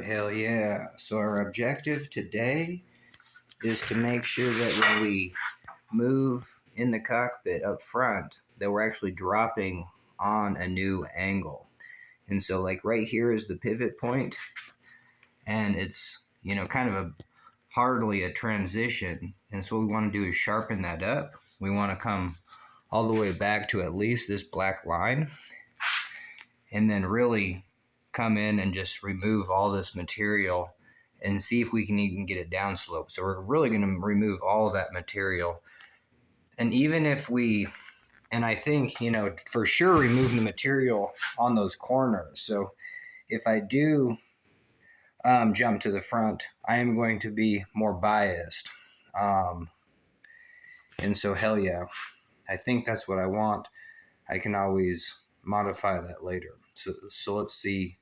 hell yeah. So our objective today is to make sure that when we move in the cockpit up front, that we're actually dropping on a new angle. And so like right here is the pivot point, and it's, kind of hardly a transition. And so what we want to do is sharpen that up. We want to come all the way back to at least this black line, and then really come in and just remove all this material and see if we can even get it downslope. So we're really going to remove all of that material. And even if and I think, for sure remove the material on those corners. So if I do jump to the front, I am going to be more biased. And so hell yeah, I think that's what I want. I can always modify that later. So let's see.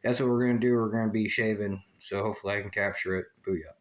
That's what we're going to do. We're going to be shaving. So hopefully I can capture it. Booyah.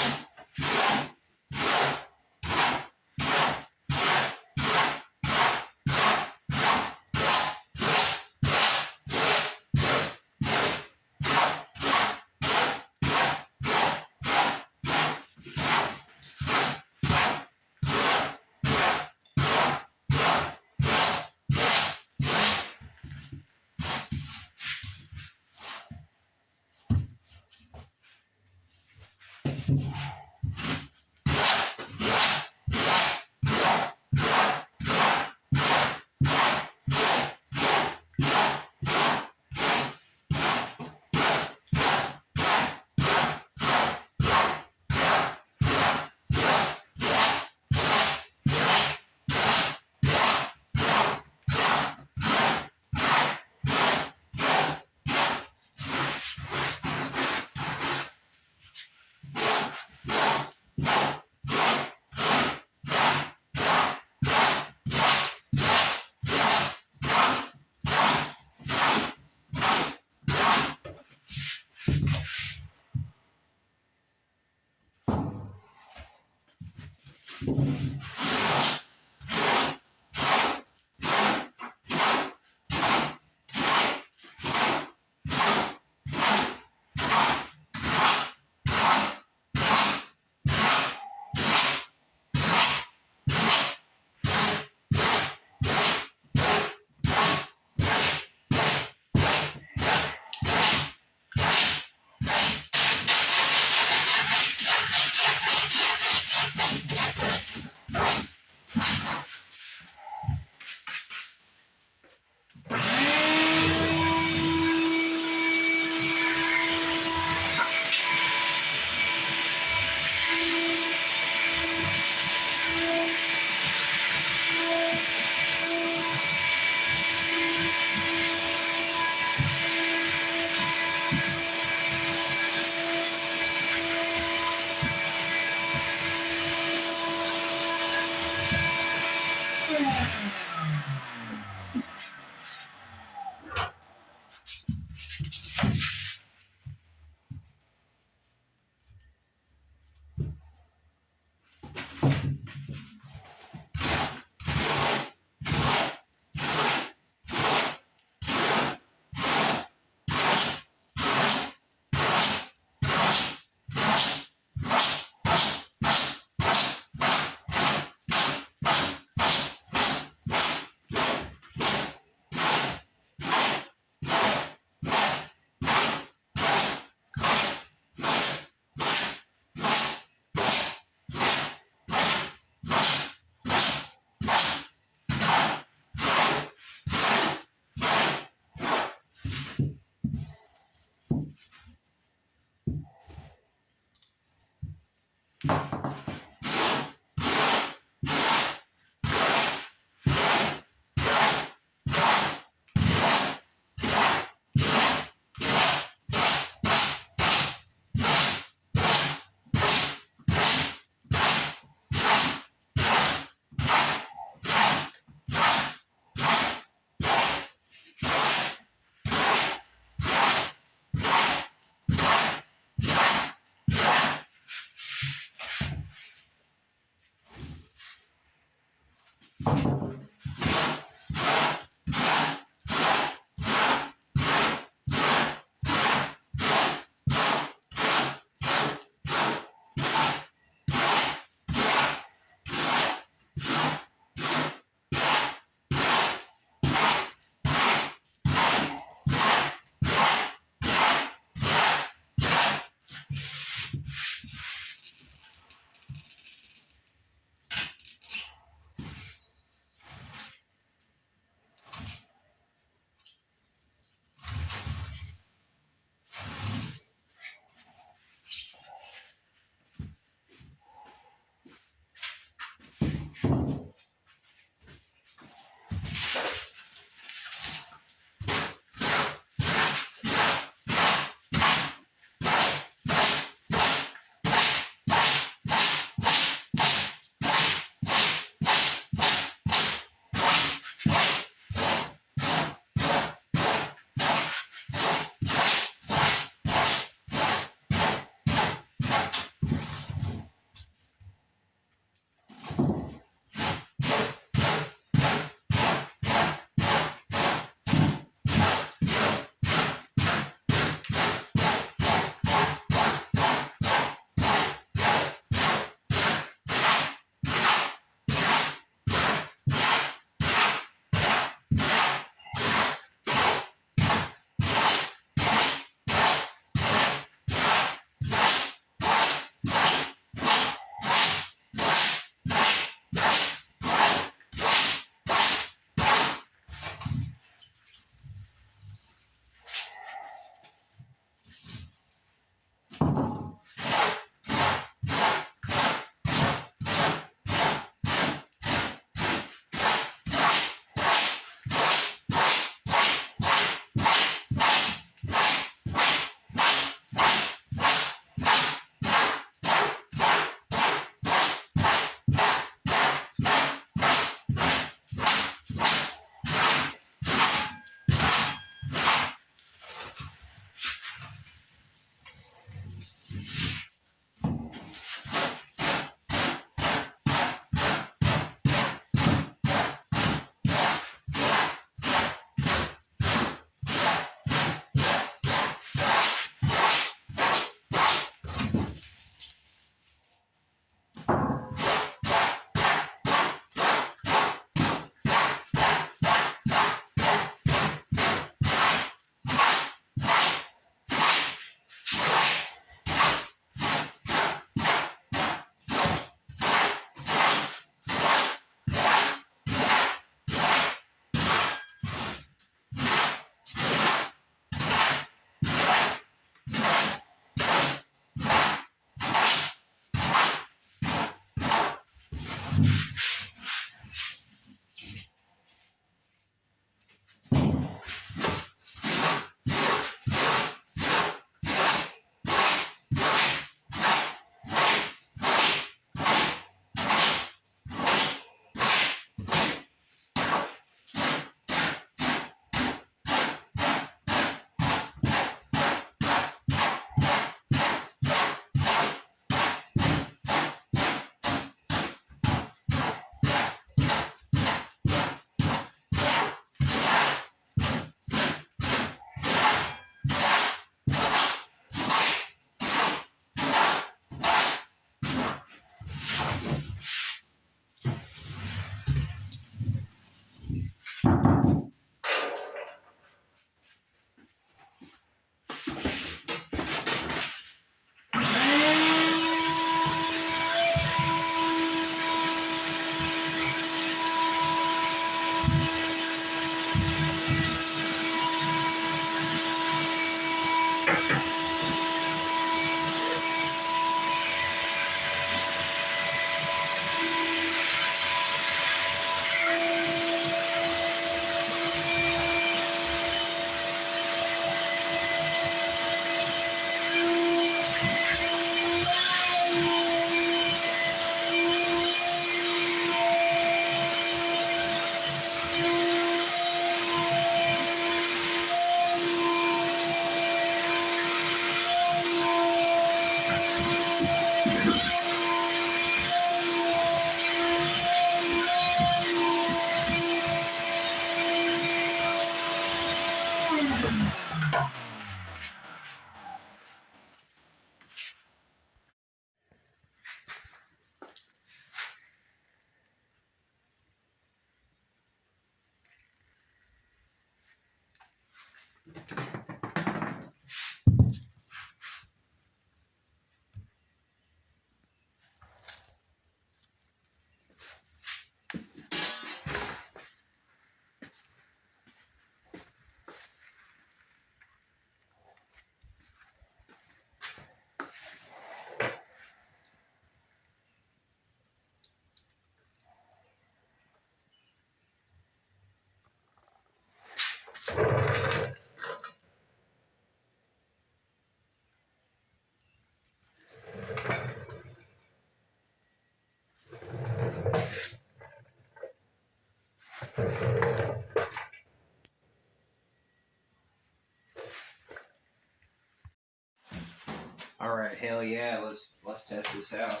All right, hell yeah, let's test this out.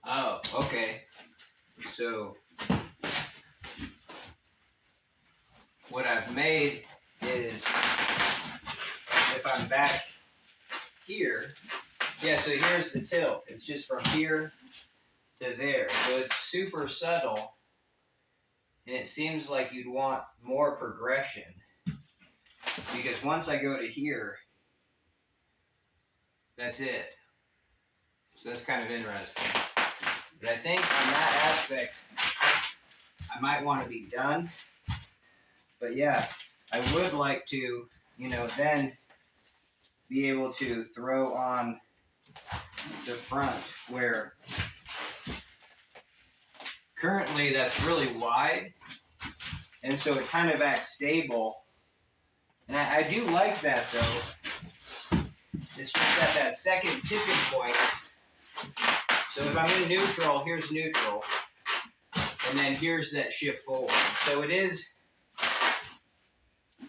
Oh, okay. So what I've made is, if I'm back here, yeah, so here's the tilt. It's just from here to there. So it's super subtle, and it seems like you'd want more progression. Because once I go to here, that's it. So that's kind of interesting. But I think on that aspect, I might want to be done. But yeah, I would like to, then be able to throw on the front, where currently that's really wide, and so it kind of acts stable. And I do like that, though. It's just at that second tipping point. So if I'm in neutral, here's neutral, and then here's that shift forward. So it is,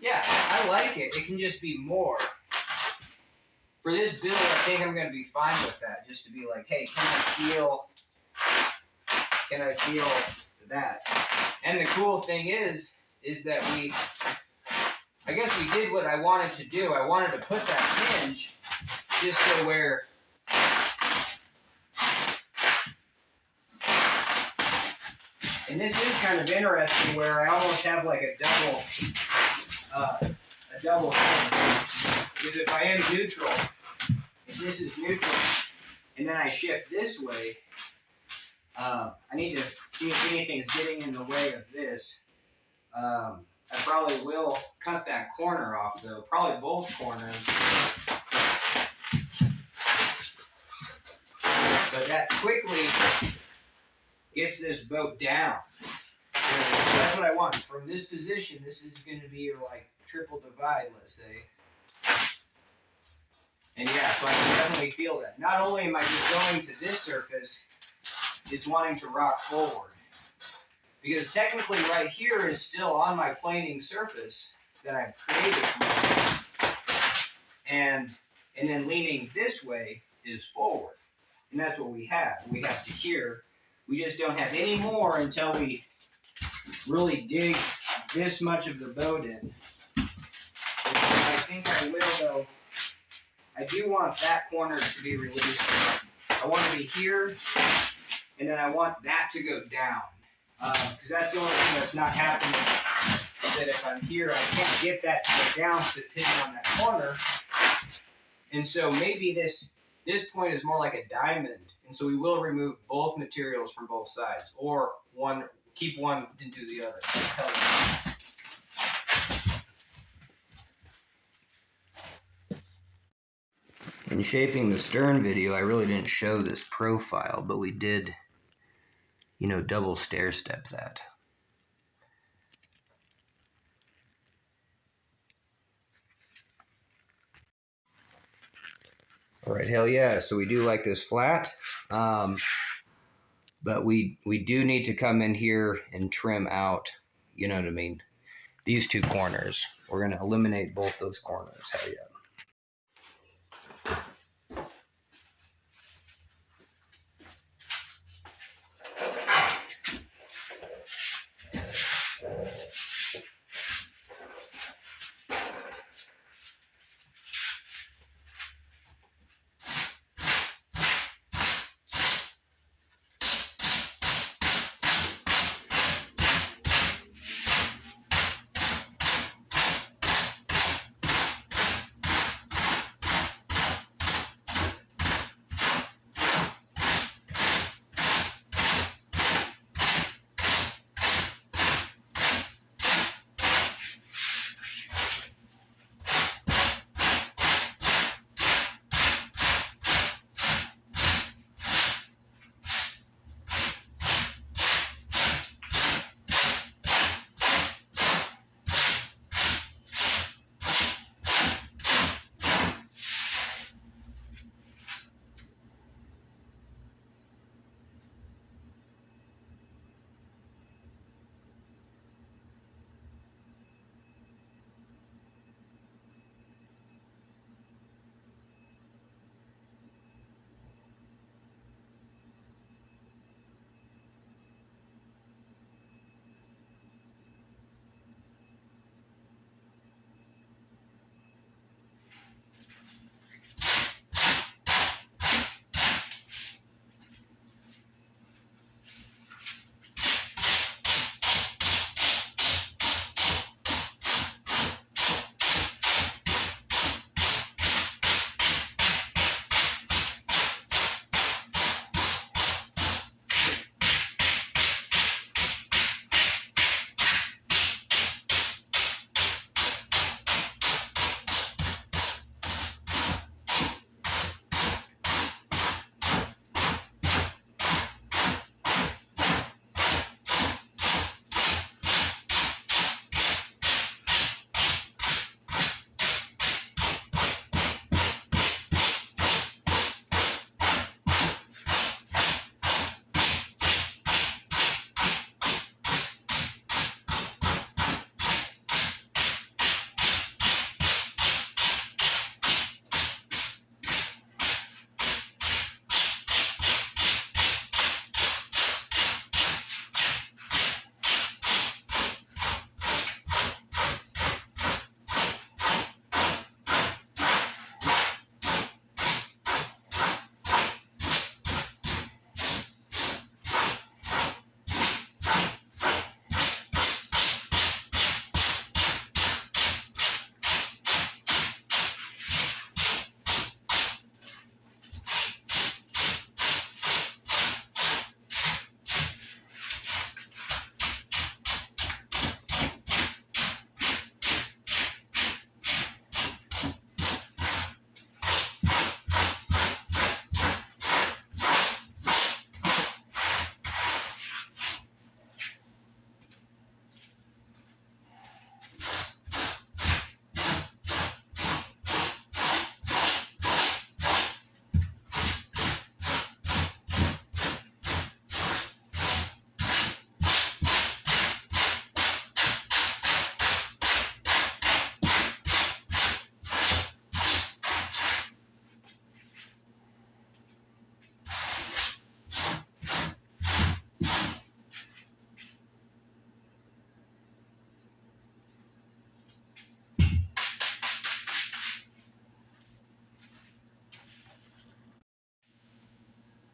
yeah, I like it. It can just be more. For this build, I think I'm going to be fine with that, just to be like, hey, can I feel that? And the cool thing is that I guess we did what I wanted to do. I wanted to put that hinge just so where, and this is kind of interesting, where I almost have like a double hinge. Because if I am neutral, if this is neutral, and then I shift this way, I need to see if anything's getting in the way of this. I probably will cut that corner off, though. Probably both corners. But that quickly gets this boat down. So that's what I want. From this position, this is going to be your like triple divide, let's say. And yeah, so I can definitely feel that. Not only am I just going to this surface, it's wanting to rock forward. Because technically right here is still on my planing surface that I've created. And then leaning this way is forward. And that's what we have. We have to here. We just don't have any more until we really dig this much of the boat in. I think I will, though. I do want that corner to be released. I want to be here, and then I want that to go down. Because that's the only thing that's not happening. Is that if I'm here, I can't get that to go down because it's hitting on that corner. And so maybe this point is more like a diamond. And so we will remove both materials from both sides. Or keep one and do the other. In shaping the stern video, I really didn't show this profile, but we did, double stair step that. All right, hell yeah. So we do like this flat, but we do need to come in here and trim out, you know what I mean, these two corners. We're going to eliminate both those corners, hell yeah.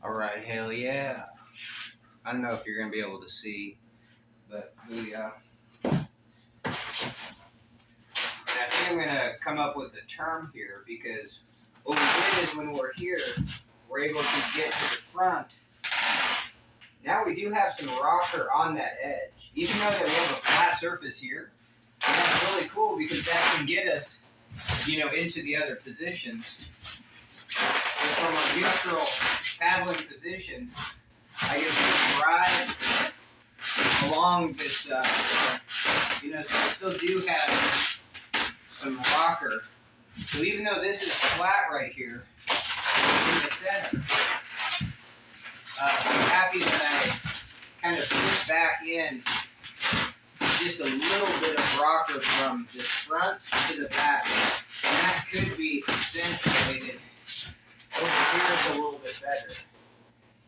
All right, hell yeah. I don't know if you're going to be able to see, but booyah. And I think I'm going to come up with a term here, because what we did is when we're here, we're able to get to the front. Now we do have some rocker on that edge. Even though that we have a flat surface here, and that's really cool because that can get us, into the other positions. So from a neutral paddling position, I get to ride along this, so I still do have some rocker. So even though this is flat right here in the center, I'm happy that I kind of push back in just a little bit of rocker from the front to the back. And that could be accentuated over here. It's a little bit better.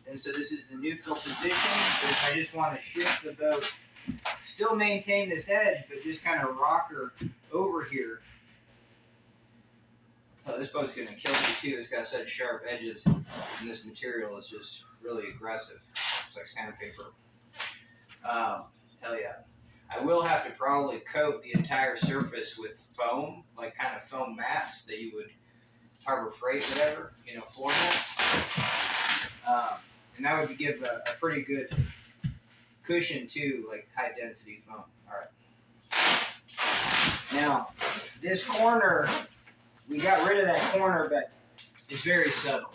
And so this is the neutral position. But I just want to shift the boat, still maintain this edge, but just kind of rocker over here. Oh, this boat's going to kill me too. It's got such sharp edges, and this material is just really aggressive. It's like sandpaper. Hell yeah. I will have to probably coat the entire surface with foam, like kind of foam mats that you would Harbor Freight, whatever, floor mats. And that would give a pretty good cushion too, like high density foam. All right. Now, this corner, we got rid of that corner, but it's very subtle.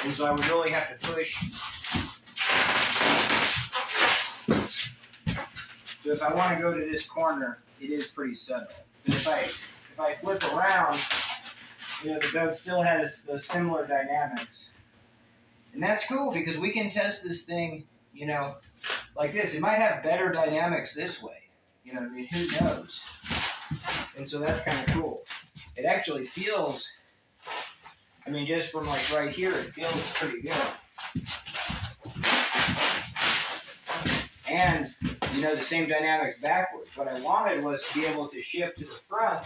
And so I would really have to push. So if I want to go to this corner, it is pretty subtle. But if I flip around, the boat still has those similar dynamics. And that's cool because we can test this thing, like this. It might have better dynamics this way. Who knows? And so that's kind of cool. It actually feels, just from like right here, it feels pretty good. And, the same dynamics backwards. What I wanted was to be able to shift to the front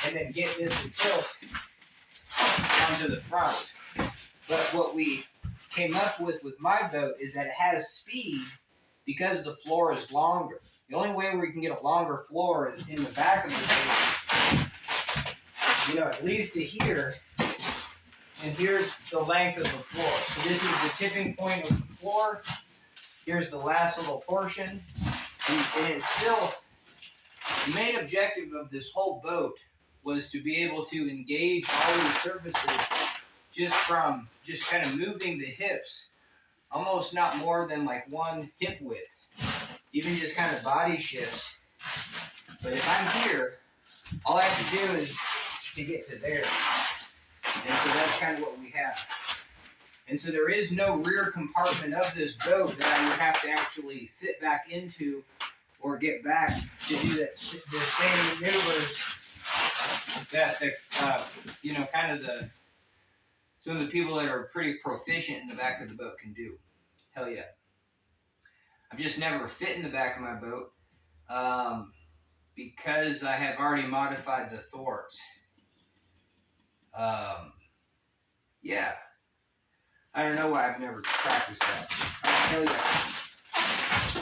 and then get this to tilt onto the front. But what we came up with my boat is that it has speed because the floor is longer. The only way we can get a longer floor is in the back of the boat. It leads to here, and here's the length of the floor. So this is the tipping point of the floor. Here's the last little portion. And it's still, the main objective of this whole boat was to be able to engage all these surfaces just kind of moving the hips, almost not more than like one hip width, even just kind of body shifts. But if I'm here, all I have to do is to get to there. And so that's kind of what we have. And so there is no rear compartment of this boat that I would have to actually sit back into or get back to do the same maneuvers that some of the people that are pretty proficient in the back of the boat can do. Hell yeah. I've just never fit in the back of my boat because I have already modified the thwarts. Yeah. I don't know why I've never practiced that. Hell yeah.